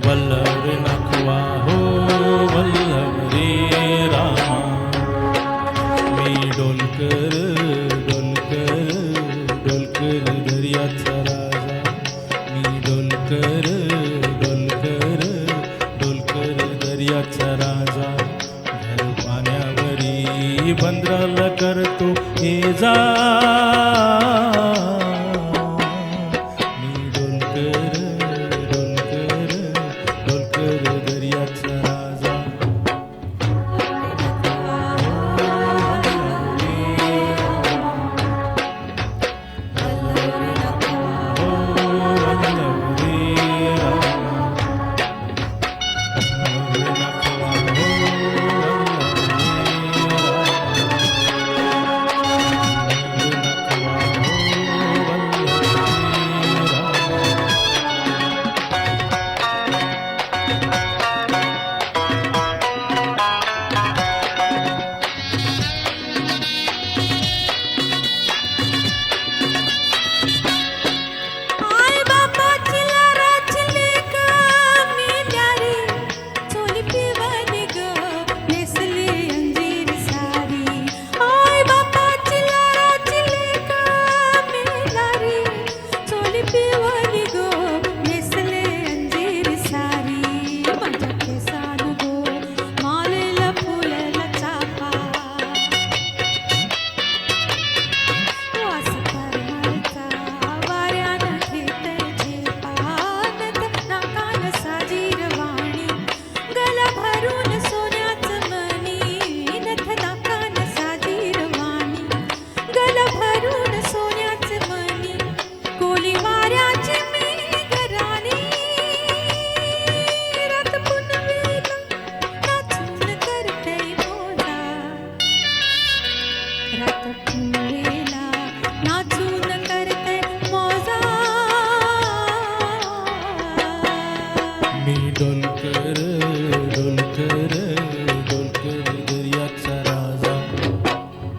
वल्लभ नखवा हो वल्लभ रे रामा. मी डोलकर डोलकर डोलकर दर्याचा राजा. मी डोलकर डोलकर डोलकर दर्याचा राजा. घर पाण्यावरी बंदराला करतो हे जा. मी डोलकर डोलकर डोलकर दर्याचा राजा.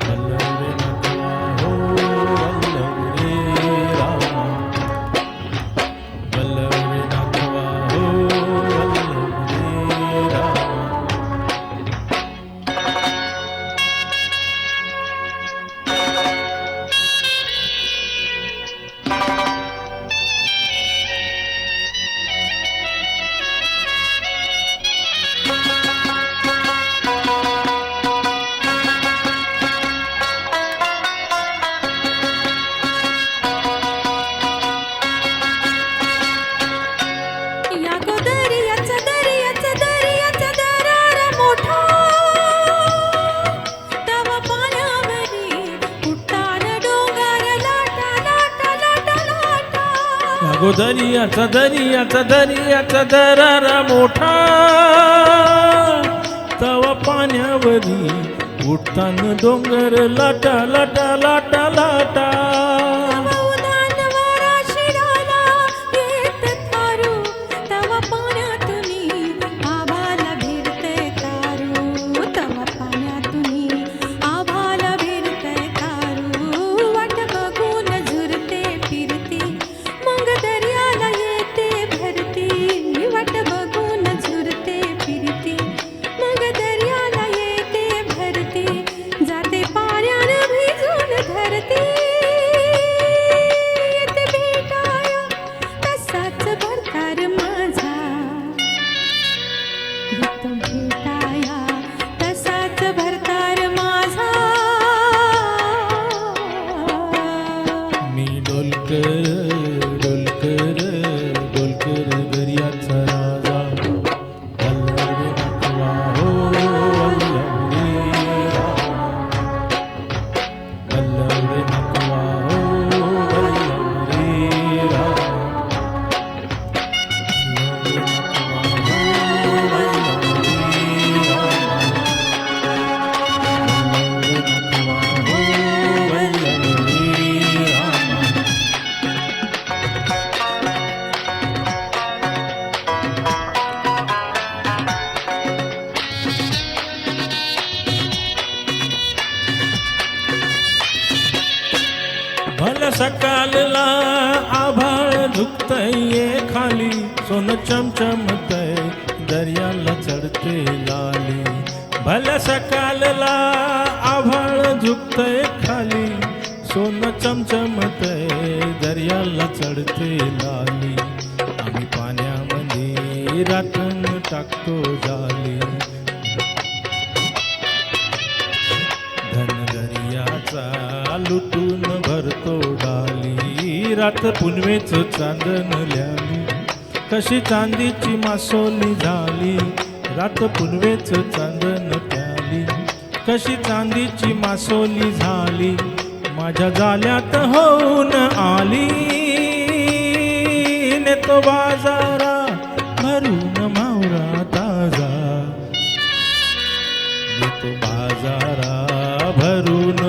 वल्लभ नखवा हो वल्लभ रे रामा. वल्लभ नखवा हो वल्लभ रे रामा. दर्याचा दर्याचा दर्याचा दरारा मोठा. तवा पाण्यावरी उठताना डोंगर लाटा लाटा लाटा लाटा. जाते पाण्यानं भिजून धरती. सकाळला आभाळ झुकतय खाली, सोनं चमचमतय दर्याला चढते लाली. भल्या सकाळला आभाळ झुकतय खाली, सोनं चमचमतय दर्याला चढते लाली. आम्ही पाण्यामध्ये रातून टाकतो जाली, धन दर्याचा लुटून भरतो डाली. रात पुनवेच चांदण ल्याली, कशी चांदीची मासोली झाली. रात पुनवेच चांदण प्याली, कशी चांदीची मासोली झाली. माझ्या जाल्यात होऊन आली, नेतो बाजारा भरून मावरा ताजा, नेतो बाजारा भरून